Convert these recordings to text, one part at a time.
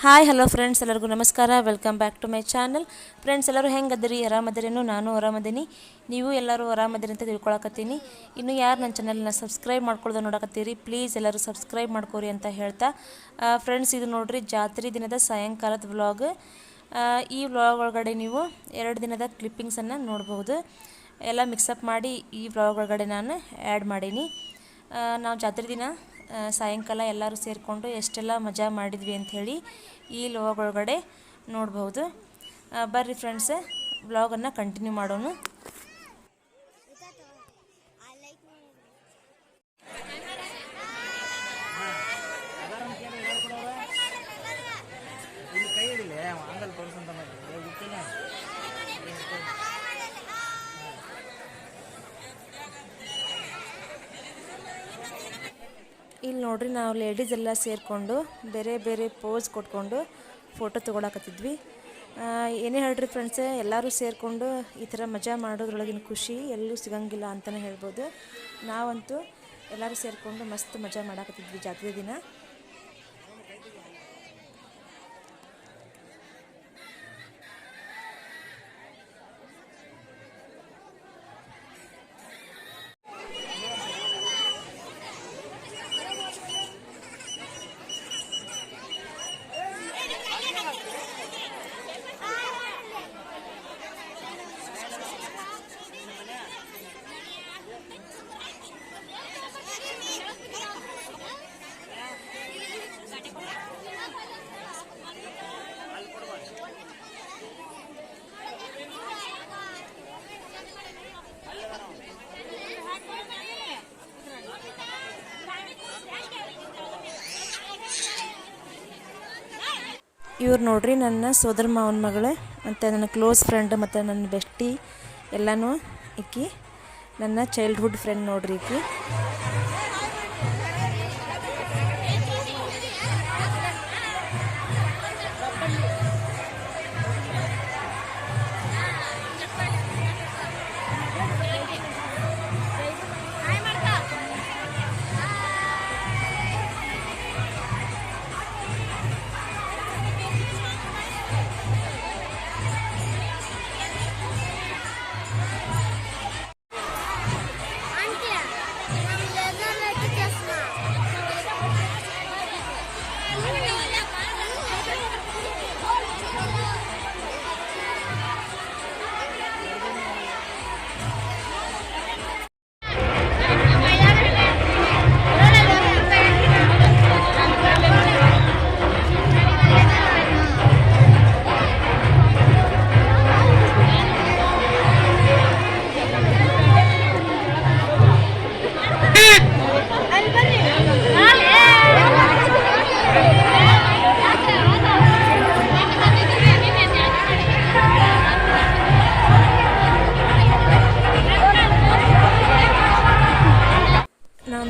Hi hello friends, ಎಲ್ಲರಿಗೂ ನಮಸ್ಕಾರ. Welcome back to my channel. Friends, ಎಲ್ಲರೂ ಹೆಂಗದಿರಿ? ಆರಾಮದಿರೇನು? ನಾನು ಆರಾಮದೀನಿ. ನೀವು ಎಲ್ಲರೂ ಆರಾಮದಿರಿ ಅಂತ ತಿಳ್ಕೊಳಕತ್ತೀನಿ. ಇನ್ನು ಯಾರು ನನ್ನ ಚಾನಲ್ನ ಸಬ್ಸ್ಕ್ರೈಬ್ ಮಾಡ್ಕೊಳ್ಳೋದು ನೋಡಕತ್ತೀರಿ, ಪ್ಲೀಸ್ ಎಲ್ಲರೂ ಸಬ್ಸ್ಕ್ರೈಬ್ ಮಾಡ್ಕೋರಿ ಅಂತ ಹೇಳ್ತಾ ಫ್ರೆಂಡ್ಸ್, ಇದು ನೋಡಿರಿ ಜಾತ್ರೆ ದಿನದ ಸಾಯಂಕಾಲದ ವ್ಲಾಗ್. ಈ ವ್ಲಾಗ್ ಒಳಗಡೆ ನೀವು 2 ದಿನದ ಕ್ಲಿಪ್ಪಿಂಗ್ಸನ್ನು ನೋಡ್ಬೋದು. ಎಲ್ಲ ಮಿಕ್ಸಪ್ ಮಾಡಿ ಈ ವ್ಲಾಗ್ ಒಳಗಡೆ ನಾನು ಆ್ಯಡ್ ಮಾಡೀನಿ. ನಾವು ಜಾತ್ರೆ ದಿನ ಸಾಯಂಕಾಲ ಎಲ್ಲರೂ ಸೇರಿಕೊಂಡು ಎಷ್ಟೆಲ್ಲ ಮಜಾ ಮಾಡಿದ್ವಿ ಅಂಥೇಳಿ ಈ ವ್ಲಾಗ್ ಒಳಗಡೆ ನೋಡ್ಬೋದು. ಬರ್ರಿ ಫ್ರೆಂಡ್ಸ್, ವ್ಲಾಗನ್ನು ಕಂಟಿನ್ಯೂ ಮಾಡೋಣ. ಇಲ್ಲಿ ನೋಡ್ರಿ, ನಾವು ಲೇಡೀಸ್ ಎಲ್ಲ ಸೇರಿಕೊಂಡು ಬೇರೆ ಬೇರೆ ಪೋಸ್ ಕೊಟ್ಕೊಂಡು ಫೋಟೋ ತೊಗೊಳಕತ್ತಿದ್ವಿ. ಏನೇ ಹೇಳ್ರಿ ಫ್ರೆಂಡ್ಸ್, ಎಲ್ಲರೂ ಸೇರಿಕೊಂಡು ಈ ಥರ ಮಜಾ ಮಾಡೋದ್ರೊಳಗಿನ ಖುಷಿ ಎಲ್ಲೂ ಸಿಗಂಗಿಲ್ಲ ಅಂತಲೇ ಹೇಳ್ಬೋದು. ನಾವಂತೂ ಎಲ್ಲರೂ ಸೇರಿಕೊಂಡು ಮಸ್ತ್ ಮಜಾ ಮಾಡಾಕತ್ತಿದ್ವಿ ಜಾತ್ರೆ ದಿನ. ಇವ್ರು ನೋಡ್ರಿ ನನ್ನ ಸೋದರ ಮಾವನ ಮಗಳು ಮತ್ತು ನನ್ನ ಕ್ಲೋಸ್ ಫ್ರೆಂಡ್ ಮತ್ತು ನನ್ನ ಬೆಸ್ಟಿ ಎಲ್ಲನೂ ಈಕಿ ನನ್ನ ಚೈಲ್ಡ್ಹುಡ್ ಫ್ರೆಂಡ್ ನೋಡ್ರಿ ಈಕಿ.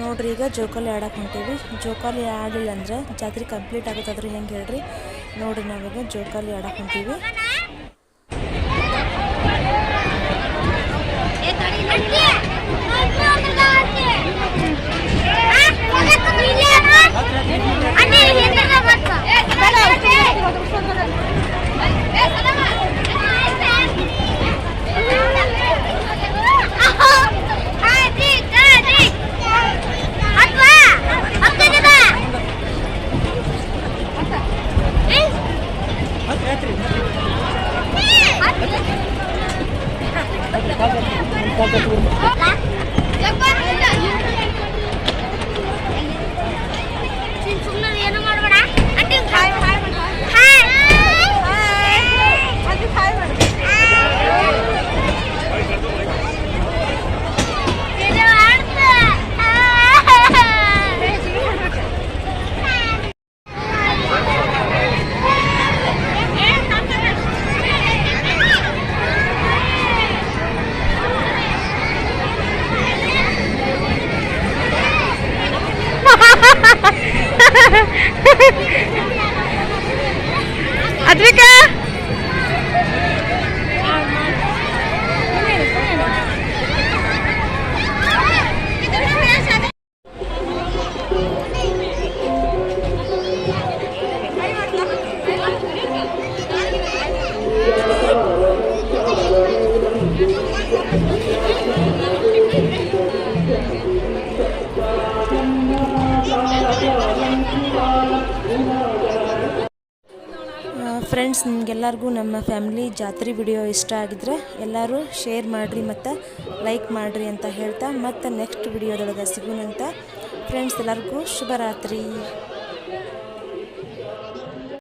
ನೋಡ್ರಿ, ಈಗ ಜೋಕಾಲಿ ಆಡಕ್ಕೆ ಹೊಂಟೀವಿ. ಜೋಕಾಲಿ ಆಡಲಿಲ್ಲ ಅಂದ್ರೆ ಜಾತ್ರೆ ಕಂಪ್ಲೀಟ್ ಆಗುತ್ತಾದ್ರಿ ಹೆಂಗೆ ಹೇಳ್ರಿ. ನೋಡ್ರಿ, ನಾವೀಗ ಜೋಕಾಲಿ ಆಡಕ್ಕೆ ಹೊಂಟೀವಿ. ಅದ್ವಿಕಾ, ಫ್ರೆಂಡ್ಸ್, ನಿಮಗೆಲ್ಲರಿಗೂ ನಮ್ಮ ಫ್ಯಾಮಿಲಿ ಜಾತ್ರೆ ವಿಡಿಯೋ ಇಷ್ಟ ಆಗಿದ್ರೆ ಎಲ್ಲರೂ ಶೇರ್ ಮಾಡಿರಿ ಮತ್ತು ಲೈಕ್ ಮಾಡಿರಿ ಅಂತ ಹೇಳ್ತಾ ಮತ್ತೆ ನೆಕ್ಸ್ಟ್ ವಿಡಿಯೋದೊಳಗೆ ಸಿಗೋಣಂತ. ಫ್ರೆಂಡ್ಸ್, ಎಲ್ಲರಿಗೂ ಶುಭರಾತ್ರಿ.